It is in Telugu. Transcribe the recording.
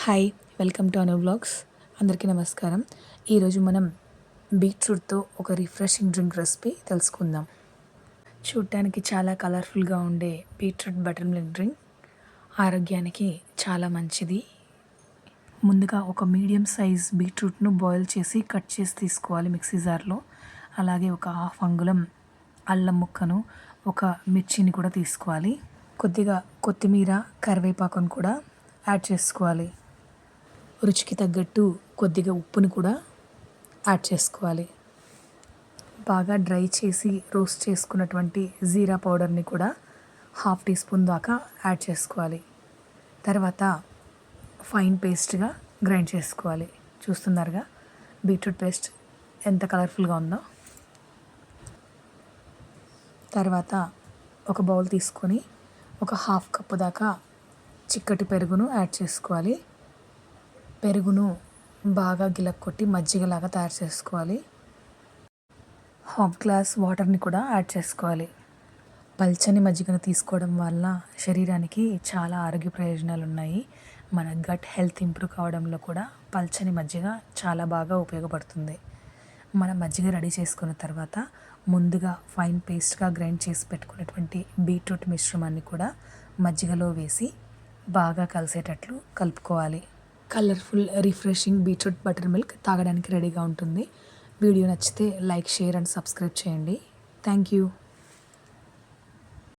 Hi, welcome to Anu vlogs. అందరికీ నమస్కారం. ఈరోజు మనం బీట్రూట్తో ఒక రిఫ్రెషింగ్ డ్రింక్ రెసిపీ తెలుసుకుందాం. చూడటానికి చాలా కలర్ఫుల్గా ఉండే బీట్రూట్ బటర్ మిల్క్ డ్రింక్ ఆరోగ్యానికి చాలా మంచిది. ముందుగా ఒక మీడియం సైజ్ బీట్రూట్ను బాయిల్ చేసి కట్ చేసి తీసుకోవాలి మిక్సీ జార్లో. అలాగే ఒక హాఫ్ అంగుళం అల్లం ముక్కను, ఒక మిర్చిని కూడా తీసుకోవాలి. కొద్దిగా కొత్తిమీర, కరివేపాకును కూడా యాడ్ చేసుకోవాలి. రుచికి తగ్గట్టు కొద్దిగా ఉప్పుని కూడా యాడ్ చేసుకోవాలి. బాగా డ్రై చేసి రోస్ట్ చేసుకున్నటువంటి జీరా పౌడర్ని కూడా హాఫ్ టీ స్పూన్ దాకా యాడ్ చేసుకోవాలి. తర్వాత ఫైన్ పేస్ట్గా గ్రైండ్ చేసుకోవాలి. చూస్తున్నారుగా బీట్రూట్ పేస్ట్ ఎంత కలర్ఫుల్గా ఉందో. తర్వాత ఒక బౌల్ తీసుకొని ఒక హాఫ్ కప్పు దాకా చిక్కటి పెరుగును యాడ్ చేసుకోవాలి. పెరుగును బాగా గిలక్కొట్టి మజ్జిగలాగా తయారు చేసుకోవాలి. హాఫ్ గ్లాస్ వాటర్ని కూడా యాడ్ చేసుకోవాలి. పల్చని మజ్జిగను తీసుకోవడం వల్ల శరీరానికి చాలా ఆరోగ్య ప్రయోజనాలు ఉన్నాయి. మన గట్ హెల్త్ ఇంప్రూవ్ కావడంలో కూడా పల్చని మజ్జిగ చాలా బాగా ఉపయోగపడుతుంది. మన మజ్జిగ రెడీ చేసుకున్న తర్వాత ముందుగా ఫైన్ పేస్ట్గా గ్రైండ్ చేసి పెట్టుకున్నటువంటి బీట్రూట్ మిశ్రమాన్ని కూడా మజ్జిగలో వేసి బాగా కలిసేటట్లు కలుపుకోవాలి. Colourful refreshing beetroot butter milk తాగడానికి రెడీగా ఉంటుంది. వీడియో నచ్చితే లైక్, షేర్ అండ్ సబ్స్క్రైబ్ చేయండి. Thank you.